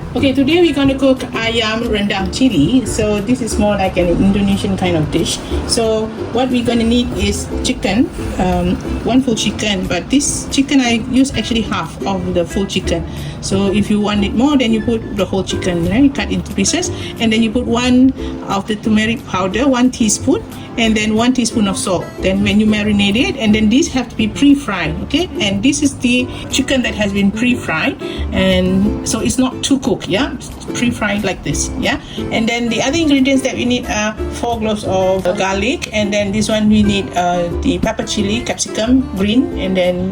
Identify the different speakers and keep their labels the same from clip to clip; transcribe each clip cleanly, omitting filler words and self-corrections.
Speaker 1: Okay, today we're going to cook Ayam Rendang chili. So this is more like an Indonesian kind of dish. So what we're going to need is chicken, one full chicken. But this chicken I use actually half of the full chicken. So if you want it more, then you put the whole chicken, right? You cut into pieces, and then you put one of the turmeric powder, 1 teaspoon, and then 1 teaspoon of salt. Then when you marinate it, and then these have to be pre-fried, okay? And this is the chicken that has been pre-fried, and so it's not too cooked, yeah? Pre-fried like this, yeah? And then the other ingredients that we need are 4 cloves of garlic, and then this one we need the pepper chili, capsicum, green, and then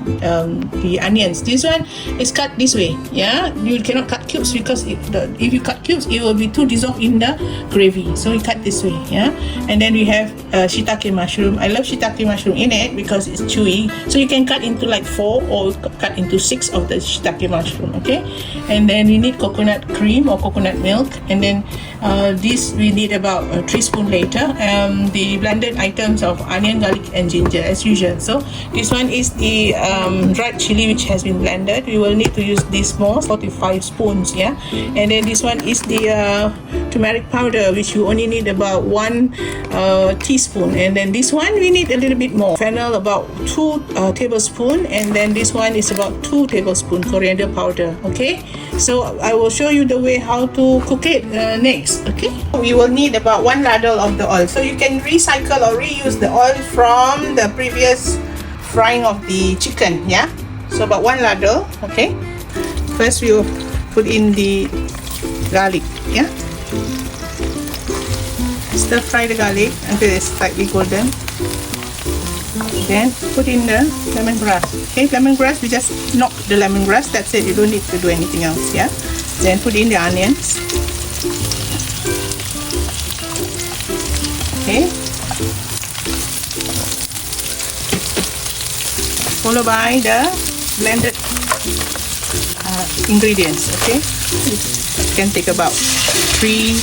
Speaker 1: the onions. This one is cut this way, yeah? You cannot cut cubes because if you cut cubes, it will be too dissolved in the gravy. So we cut this way, yeah? And then we have shiitake mushroom. I love shiitake mushroom in it because it's chewy. So you can cut into like 4 or cut into 6 of the shiitake mushroom, okay? And then we need coconut cream or coconut milk. And then this we need about 3 spoons later. The blended items of onion, garlic, and ginger as usual. So this one is the dried chili which has been blended. We will need to use this small 45 spoons, yeah? And then this one is the turmeric powder, which you only need about 1 teaspoon. And then this one we need a little bit more. Fennel about 2 tablespoons, and then this one is about 2 tablespoons coriander powder, okay? So I will show you the way how to cook it next, okay? We will need about 1 ladle of the oil. So you can recycle or reuse the oil from the previous frying of the chicken, yeah? So about 1 ladle, okay? First we will put in the garlic, yeah? Stir fry the garlic until it's slightly golden. Then put in the lemongrass. Okay, lemongrass, we just knock the lemongrass. That's it. You don't need to do anything else. Yeah. Then put in the onions. Okay. Followed by the blended ingredients. Okay. It can take about 3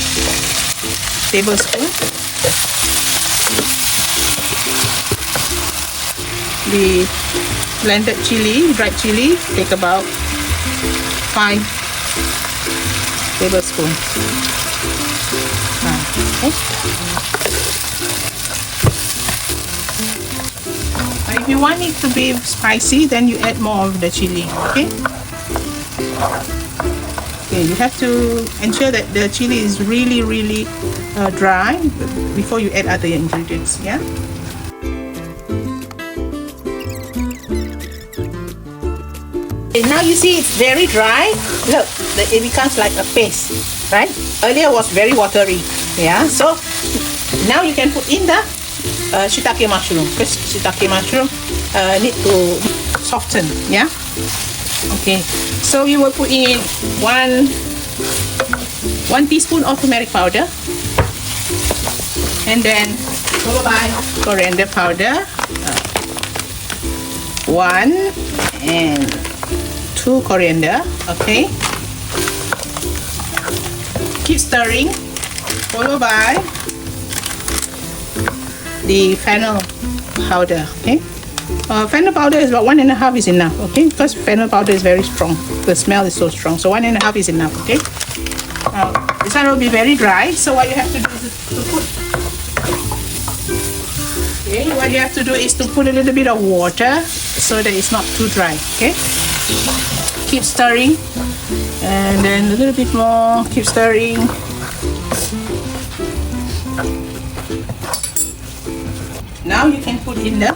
Speaker 1: tablespoons. The blended chili, dried chili, take about 5 tablespoons. Okay. If you want it to be spicy, then you add more of the chili. Okay. Okay, you have to ensure that the chili is really dry before you add other ingredients. Yeah. Now you see it's very dry. Look, it becomes like a paste, right? Earlier was very watery, yeah. So now you can put in the shiitake mushroom. Because shiitake mushroom need to soften, yeah. Okay, so you will put in 1 teaspoon of turmeric powder, and then followed by coriander powder, 1 and 2 coriander, okay. Keep stirring, followed by the fennel powder, okay. Fennel powder is about 1.5 is enough, okay, because fennel powder is very strong. The smell is so strong, so 1.5 is enough, okay. This one will be very dry, so what you have to do is to put. Okay, what you have to do is to put a little bit of water so that it's not too dry, okay. Keep stirring, and then a little bit more. Keep stirring. Now you can put in the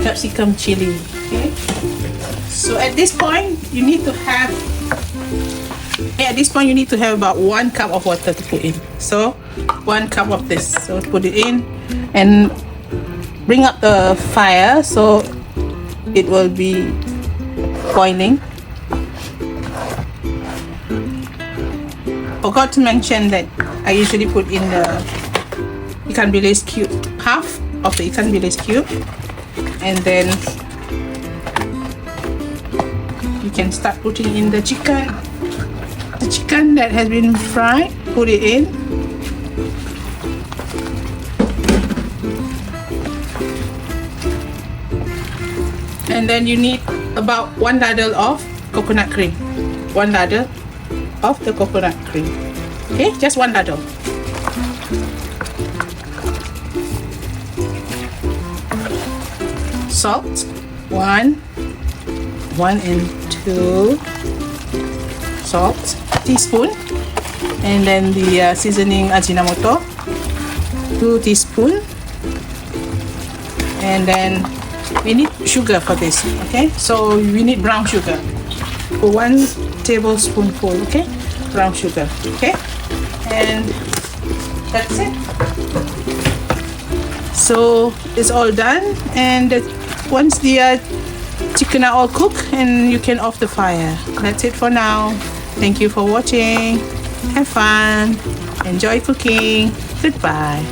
Speaker 1: capsicum chili. Okay. So at this point you need to have. At this point you need to have about 1 cup of water to put in. So 1 cup of this. So put it in and bring up the fire so it will be boiling. Forgot to mention that I usually put in the ikan bilis cube, half of the ikan bilis cube, and then you can start putting in the chicken that has been fried. Put it in. And then you need about 1 ladle of coconut cream. 1 ladle of the coconut cream. Okay, just one ladle. Salt, one and two. Salt, teaspoon, and then the seasoning Ajinomoto, 2 teaspoon, and then we need sugar for this. Okay, so we need brown sugar for 1 tablespoonful. Okay, brown sugar. Okay, and that's it. So it's all done, and once the chicken are all cooked, and you can off the fire. That's it for now. Thank you for watching. Have fun. Enjoy cooking. Goodbye.